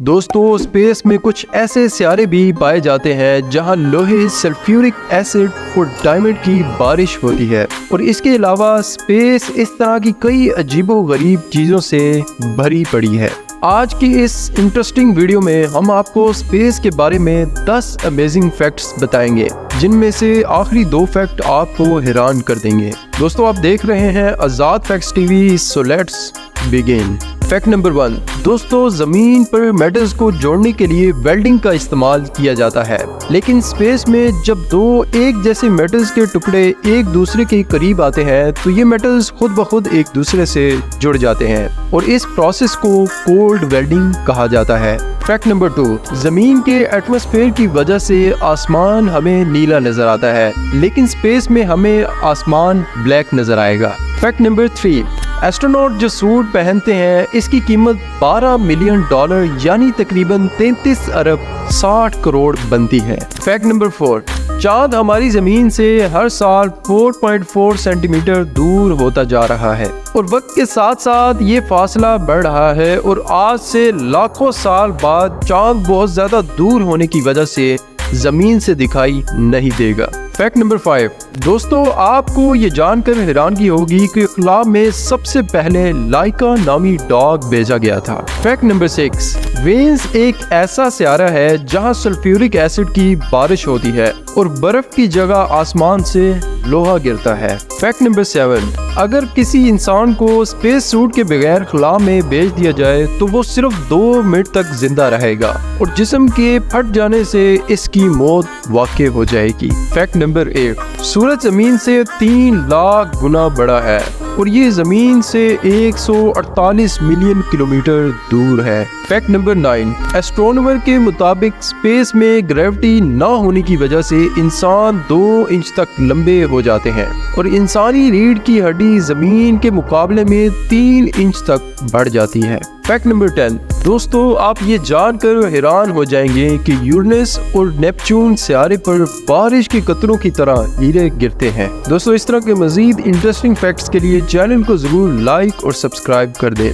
दोस्तों, स्पेस में कुछ ऐसे सियारे भी पाए जाते हैं जहां लोहे, सल्फ्यूरिक एसिड और डायमंड की बारिश होती है। और इसके अलावा स्पेस इस तरह की कई अजीबोगरीब चीज़ों से भरी पड़ी है। आज की इस इंटरेस्टिंग वीडियो में हम आपको स्पेस के बारे में 10 अमेजिंग फैक्ट्स बताएंगे, जिनमें से आखिरी 2 फैक्ट आपको हैरान कर देंगे। दोस्तों, आप देख रहे हैं Azad facts TV, so let's begin. Fact number 1। दोस्तों, जमीन पर मेटल्स को जोड़ने के लिए वेल्डिंग का इस्तेमाल किया जाता है, लेकिन स्पेस में जब 2 एक जैसे मेटल्स के टुकड़े एक दूसरे के करीब आते हैं तो ये मेटल्स खुद ब खुद एक दूसरे से जुड़ जाते हैं और इस प्रोसेस को कोल्ड वेल्डिंग कहा जाता है। Fact number 2। जमीन के एटमॉस्फेयर की वजह से आसमान हमें नीला नजर आता है, लेकिन स्पेस में हमें आसमान ब्लैक नजर आएगा। Fact number 3। एस्ट्रोनॉट जो सूट पहनते हैं, इसकी कीमत $12 मिलियन यानी तकरीबन 33 अरब 60 करोड़ बनती है। Fact number 4। चांद हमारी जमीन से हर साल 4.4 सेंटीमीटर दूर होता जा रहा है और वक्त के साथ साथ ये फासला बढ़ रहा है और आज से लाखों साल बाद चांद बहुत ज्यादा दूर होने की वजह से जमीन से दिखाई नहीं देगा। Fact number 5। दोस्तों, आपको ये जानकर हैरानगी होगी कि खुला में सबसे पहले लाइका नामी डॉग भेजा गया था। Fact number 6। वेन्स एक ऐसा सियारा है जहां सल्फ्यूरिक एसिड की बारिश होती है और बर्फ की जगह आसमान से लोहा गिरता है। Fact number 7। अगर किसी इंसान को स्पेस सूट के बगैर खुला में भेज दिया जाए तो वो सिर्फ 2 मिनट तक जिंदा रहेगा और जिस्म के फट जाने से इसकी मौत वाक़ई हो जाएगी। Fact number 8। सूरज जमीन से 3 लाख गुना बड़ा है और ये जमीन से 148 मिलियन किलोमीटर दूर है। Fact number 9। एस्ट्रोनॉमर के मुताबिक स्पेस में ग्रेविटी ना होने की वजह से इंसान 2 इंच तक लंबे हो जाते हैं और इंसानी रीढ़ की हड्डी जमीन के मुकाबले में 3 इंच तक बढ़ जाती है। Fact number 10। दोस्तों, आप ये जानकर हैरान हो जाएंगे कि यूरेनस और नेपच्यून सियारे पर बारिश के कतरों की तरह हीरे गिरते हैं। दोस्तों, इस तरह के मजीद इंटरेस्टिंग फैक्ट्स के लिए चैनल को जरूर लाइक और सब्सक्राइब कर दें।